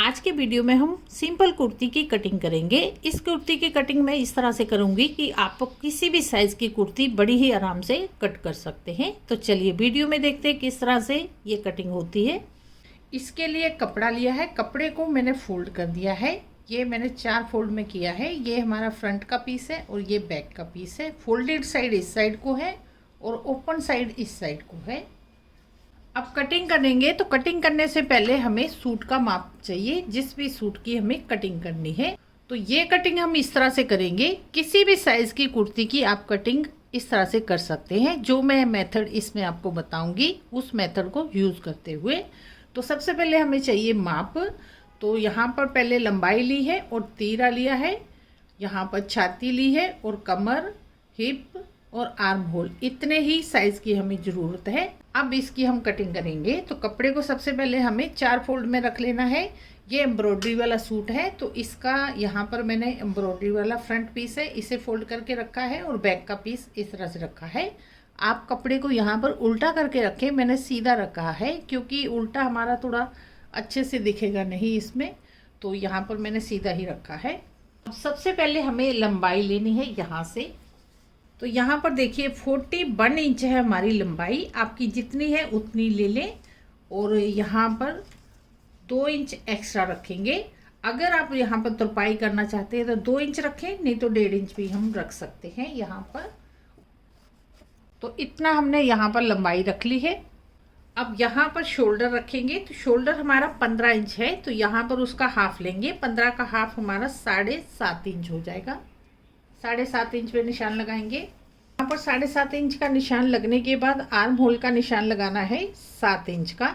आज के वीडियो में हम सिंपल कुर्ती की कटिंग करेंगे। इस कुर्ती की कटिंग मैं इस तरह से करूंगी कि आप किसी भी साइज़ की कुर्ती बड़ी ही आराम से कट कर सकते हैं। तो चलिए वीडियो में देखते हैं किस तरह से ये कटिंग होती है। इसके लिए कपड़ा लिया है, कपड़े को मैंने फोल्ड कर दिया है। ये मैंने 4 फोल्ड में किया है। ये हमारा फ्रंट का पीस है और ये बैक का पीस है। फोल्डेड साइड इस साइड को है और ओपन साइड इस साइड को है। अब कटिंग करेंगे तो कटिंग करने से पहले हमें सूट का माप चाहिए, जिस भी सूट की हमें कटिंग करनी है। तो ये कटिंग हम इस तरह से करेंगे। किसी भी साइज़ की कुर्ती की आप कटिंग इस तरह से कर सकते हैं। जो मैं मेथड इसमें आपको बताऊंगी उस मेथड को यूज़ करते हुए। तो सबसे पहले हमें चाहिए माप। तो यहाँ पर पहले लंबाई ली है और तीरा लिया है। यहाँ पर छाती ली है और कमर, हिप और आर्म होल, इतने ही साइज़ की हमें ज़रूरत है। अब इसकी हम कटिंग करेंगे। तो कपड़े को सबसे पहले हमें 4 फोल्ड में रख लेना है। ये एम्ब्रॉयडरी वाला सूट है तो इसका यहाँ पर मैंने एम्ब्रॉयडरी वाला फ्रंट पीस है, इसे फोल्ड करके रखा है और बैक का पीस इस तरह से रखा है। आप कपड़े को यहाँ पर उल्टा करके रखें, मैंने सीधा रखा है क्योंकि उल्टा हमारा थोड़ा अच्छे से दिखेगा नहीं इसमें, तो यहाँ पर मैंने सीधा ही रखा है। अब सबसे पहले हमें लंबाई लेनी है यहाँ से। तो यहाँ पर देखिए 41 इंच है हमारी लंबाई। आपकी जितनी है उतनी ले लें और यहाँ पर 2 इंच एक्स्ट्रा रखेंगे। अगर आप यहाँ पर तुरपाई करना चाहते हैं तो 2 इंच रखें, नहीं तो 1.5 इंच भी हम रख सकते हैं यहाँ पर। तो इतना हमने यहाँ पर लंबाई रख ली है। अब यहाँ पर शोल्डर रखेंगे। तो शोल्डर हमारा 15 इंच है तो यहाँ पर उसका हाफ लेंगे। 15 का हाफ हमारा 7.5 इंच हो जाएगा। 7.5 इंच पे निशान लगाएंगे। यहाँ पर 7.5 इंच का निशान लगने के बाद आर्म होल का निशान लगाना है 7 इंच का।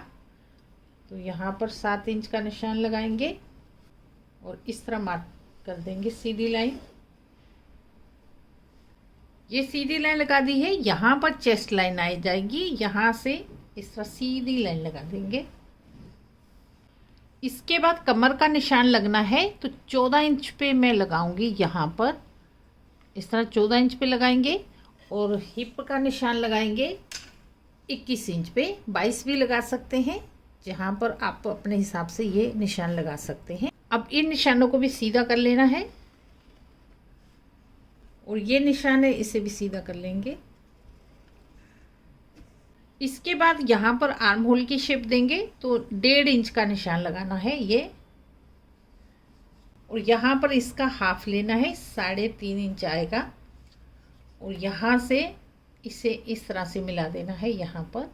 तो यहाँ पर 7 इंच का निशान लगाएंगे और इस तरह मार्क कर देंगे सीधी लाइन। ये सीधी लाइन लगा दी है। यहाँ पर चेस्ट लाइन आ जाएगी, यहाँ से इस तरह सीधी लाइन लगा देंगे। इसके बाद कमर का निशान लगना है। तो 14 इंच पे मैं लगाऊंगी, यहाँ पर इस तरह 14 इंच पे लगाएंगे और हिप का निशान लगाएंगे 21 इंच पे। 22 भी लगा सकते हैं, जहाँ पर आप अपने हिसाब से ये निशान लगा सकते हैं। अब इन निशानों को भी सीधा कर लेना है और ये निशान है इसे भी सीधा कर लेंगे। इसके बाद यहाँ पर आर्म होल की शेप देंगे तो 1.5 इंच का निशान लगाना है ये, और यहाँ पर इसका हाफ लेना है, 3.5 इंच आएगा और यहाँ से इसे इस तरह से मिला देना है। यहाँ पर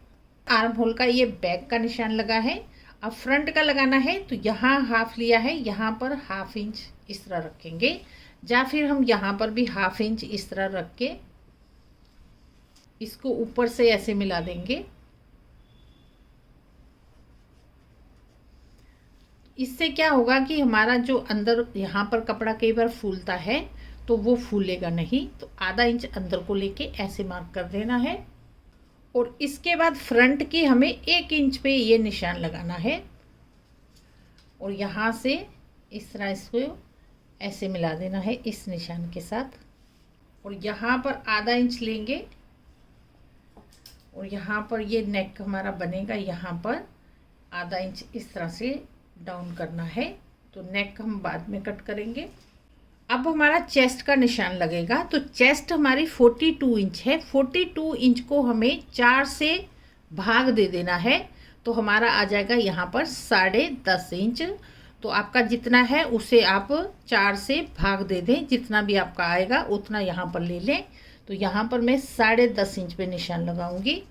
आर्म होल का ये बैक का निशान लगा है। अब फ्रंट का लगाना है तो यहाँ हाफ लिया है, यहाँ पर हाफ इंच इस तरह रखेंगे, या फिर हम यहाँ पर भी हाफ इंच इस तरह रख के इसको ऊपर से ऐसे मिला देंगे। इससे क्या होगा कि हमारा जो अंदर यहाँ पर कपड़ा कई बार फूलता है तो वो फूलेगा नहीं। तो आधा इंच अंदर को लेके ऐसे मार्क कर देना है और इसके बाद फ्रंट की हमें 1 इंच पे ये निशान लगाना है और यहाँ से इस तरह इसको ऐसे मिला देना है इस निशान के साथ। और यहाँ पर आधा इंच लेंगे और यहाँ पर ये नेक हमारा बनेगा, यहाँ पर आधा इंच इस तरह से डाउन करना है। तो नेक हम बाद में कट करेंगे। अब हमारा चेस्ट का निशान लगेगा। तो चेस्ट हमारी 42 इंच है। 42 इंच को हमें 4 से भाग दे देना है तो हमारा आ जाएगा यहाँ पर 10.5 इंच। तो आपका जितना है उसे आप 4 से भाग दे दें, जितना भी आपका आएगा उतना यहाँ पर ले लें। तो यहाँ पर मैं 10.5 इंच पे निशान लगाऊंगी।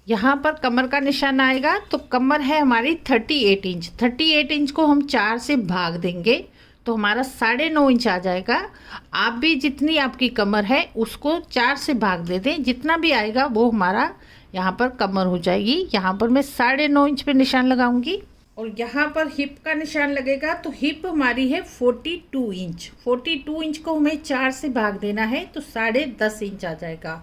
यहाँ पर कमर का निशान आएगा। तो कमर है हमारी 38 इंच। 38 इंच को हम 4 से भाग देंगे तो हमारा 9.5 इंच आ जाएगा। आप भी जितनी आपकी कमर है उसको 4 से भाग दे दें, जितना भी आएगा वो हमारा यहाँ पर कमर हो जाएगी। यहाँ पर मैं 9.5 इंच पे निशान लगाऊंगी और यहाँ पर हिप का निशान लगेगा। तो हिप हमारी है 42 इंच। 42 इंच को हमें 4 से भाग देना है तो 10.5 इंच आ जाएगा।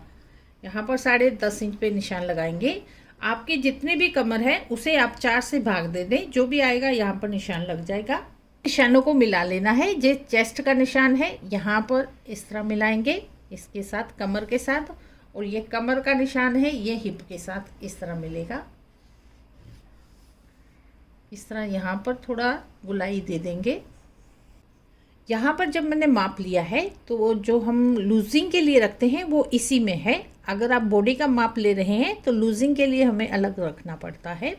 यहाँ पर 10.5 इंच पे निशान लगाएंगे। आपकी जितनी भी कमर है उसे आप 4 से भाग दे दें, जो भी आएगा यहाँ पर निशान लग जाएगा। निशानों को मिला लेना है। जो चेस्ट का निशान है यहाँ पर इस तरह मिलाएंगे इसके साथ, कमर के साथ, और ये कमर का निशान है ये हिप के साथ इस तरह मिलेगा। इस तरह यहाँ पर थोड़ा गुलाई दे देंगे। यहाँ पर जब मैंने माप लिया है तो वो जो हम लूजिंग के लिए रखते हैं वो इसी में है। अगर आप बॉडी का माप ले रहे हैं तो लूजिंग के लिए हमें अलग रखना पड़ता है।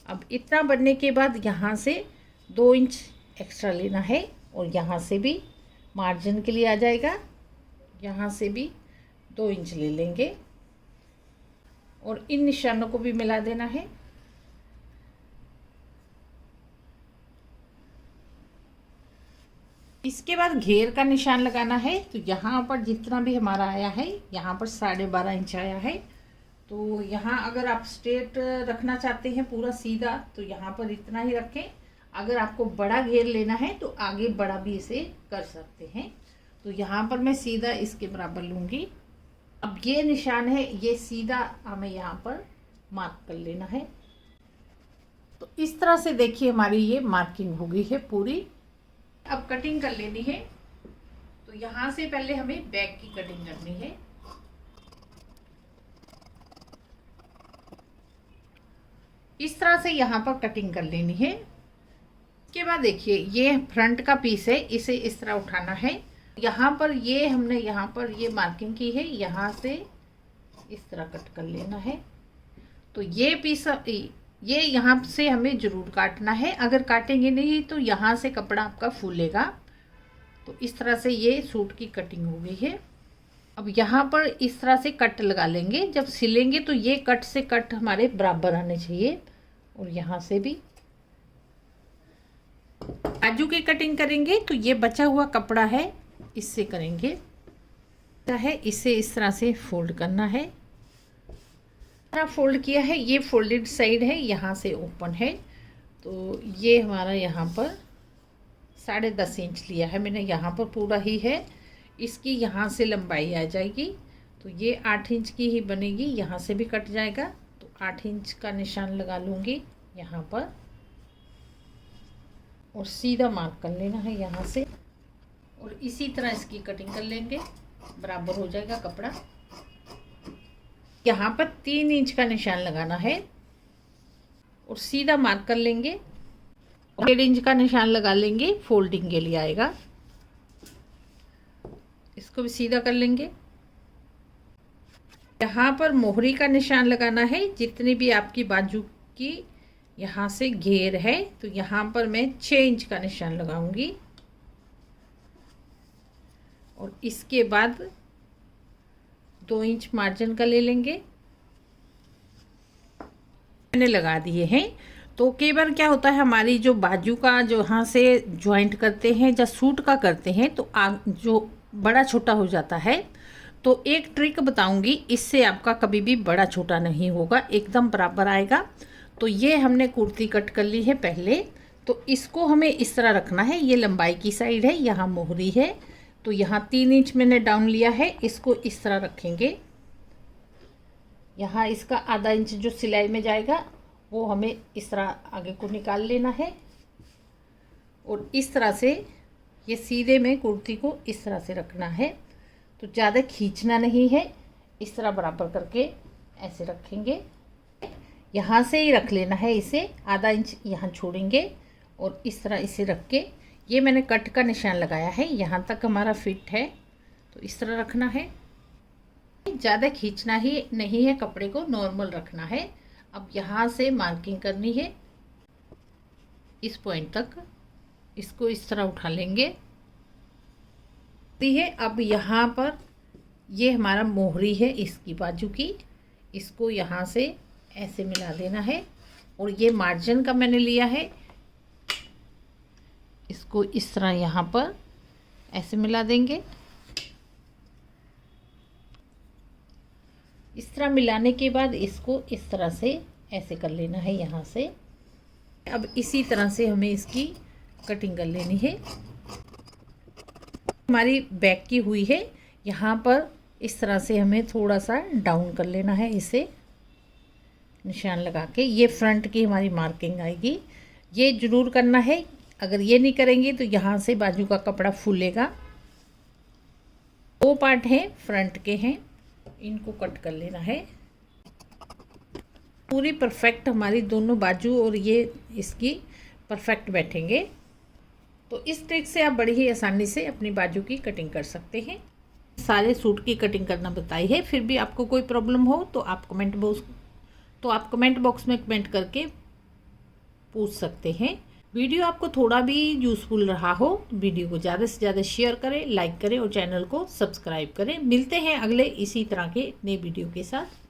अब इतना बनने के बाद यहाँ से 2 इंच एक्स्ट्रा लेना है और यहाँ से भी मार्जिन के लिए आ जाएगा, यहाँ से भी 2 इंच ले लेंगे और इन निशानों को भी मिला देना है। इसके बाद घेर का निशान लगाना है। तो यहाँ पर जितना भी हमारा आया है, यहाँ पर 12.5 इंच आया है। तो यहाँ अगर आप स्ट्रेट रखना चाहते हैं पूरा सीधा तो यहाँ पर इतना ही रखें। अगर आपको बड़ा घेर लेना है तो आगे बड़ा भी इसे कर सकते हैं। तो यहाँ पर मैं सीधा इसके बराबर लूँगी। अब ये निशान है, ये सीधा हमें यहाँ पर मार्क कर लेना है। तो इस तरह से देखिए हमारी ये मार्किंग हो गई है पूरी। अब कटिंग कर लेनी है। तो यहाँ से पहले हमें बैक की कटिंग करनी है। इस तरह से यहाँ पर कटिंग कर लेनी है। इसके बाद देखिए ये फ्रंट का पीस है, इसे इस तरह उठाना है। यहाँ पर ये हमने यहाँ पर ये मार्किंग की है, यहाँ से इस तरह कट कर लेना है। तो ये पीस ये यहाँ से हमें ज़रूर काटना है। अगर काटेंगे नहीं तो यहाँ से कपड़ा आपका फूलेगा। तो इस तरह से ये सूट की कटिंग हो गई है। अब यहाँ पर इस तरह से कट लगा लेंगे। जब सिलेंगे तो ये कट से कट हमारे बराबर आने चाहिए। और यहाँ से भी बाजू की कटिंग करेंगे तो ये बचा हुआ कपड़ा है, इससे करेंगे है। इसे इस तरह से फोल्ड करना है। फोल्ड किया है, ये फोल्डेड साइड है, यहाँ से ओपन है। तो ये हमारा यहाँ पर 10.5 इंच लिया है मैंने, यहाँ पर पूरा ही है। इसकी यहाँ से लंबाई आ जाएगी तो ये 8 इंच की ही बनेगी। यहाँ से भी कट जाएगा तो 8 इंच का निशान लगा लूँगी यहाँ पर और सीधा मार्क कर लेना है यहाँ से। और इसी तरह इसकी कटिंग कर लेंगे, बराबर हो जाएगा कपड़ा। यहाँ पर 3 इंच का निशान लगाना है और सीधा मार्क कर लेंगे। 1.5 इंच का निशान लगा लेंगे, फोल्डिंग के लिए आएगा। इसको भी सीधा कर लेंगे। यहाँ पर मोहरी का निशान लगाना है। जितनी भी आपकी बाजू की यहाँ से घेर है तो यहाँ पर मैं 6 इंच का निशान लगाऊंगी। और इसके बाद 2 इंच मार्जिन का ले लेंगे, मैंने लगा दिए हैं। तो कई बार क्या होता है हमारी जो बाजू का जो यहाँ से ज्वाइंट करते हैं या सूट का करते हैं तो जो बड़ा छोटा हो जाता है। तो एक ट्रिक बताऊंगी, इससे आपका कभी भी बड़ा छोटा नहीं होगा, एकदम बराबर आएगा। तो ये हमने कुर्ती कट कर ली है पहले। तो इसको हमें इस तरह रखना है। ये लंबाई की साइड है, यहाँ मोहरी है। तो यहाँ 3 इंच मैंने डाउन लिया है, इसको इस तरह रखेंगे। यहाँ इसका आधा इंच जो सिलाई में जाएगा वो हमें इस तरह आगे को निकाल लेना है। और इस तरह से ये सीधे में कुर्ती को इस तरह से रखना है। तो ज़्यादा खींचना नहीं है, इस तरह बराबर करके ऐसे रखेंगे। यहाँ से ही रख लेना है इसे, आधा इंच यहाँ छोड़ेंगे और इस तरह इसे रख के ये मैंने कट का निशान लगाया है, यहाँ तक हमारा फिट है। तो इस तरह रखना है, ज़्यादा खींचना ही नहीं है, कपड़े को नॉर्मल रखना है। अब यहाँ से मार्किंग करनी है इस पॉइंट तक, इसको इस तरह उठा लेंगे। अब यहाँ पर ये हमारा मोहरी है इसकी बाजू की, इसको यहाँ से ऐसे मिला देना है। और ये मार्जिन का मैंने लिया है, इसको इस तरह यहाँ पर ऐसे मिला देंगे। इस तरह मिलाने के बाद इसको इस तरह से ऐसे कर लेना है यहाँ से। अब इसी तरह से हमें इसकी कटिंग कर लेनी है। हमारी बैक की हुई है, यहाँ पर इस तरह से हमें थोड़ा सा डाउन कर लेना है, इसे निशान लगा के। ये फ्रंट की हमारी मार्किंग आएगी, ये ज़रूर करना है। अगर ये नहीं करेंगे तो यहाँ से बाजू का कपड़ा फूलेगा। 2 पार्ट हैं, फ्रंट के हैं, इनको कट कर लेना है। पूरी परफेक्ट हमारी दोनों बाजू और ये इसकी परफेक्ट बैठेंगे। तो इस ट्रिक से आप बड़ी ही आसानी से अपनी बाजू की कटिंग कर सकते हैं। सारे सूट की कटिंग करना बताई है, फिर भी आपको कोई प्रॉब्लम हो तो आप कमेंट बॉक्स में कमेंट करके पूछ सकते हैं। वीडियो आपको थोड़ा भी यूज़फुल रहा हो तो वीडियो को ज़्यादा से ज़्यादा शेयर करें, लाइक करें और चैनल को सब्सक्राइब करें। मिलते हैं अगले इसी तरह के नए वीडियो के साथ।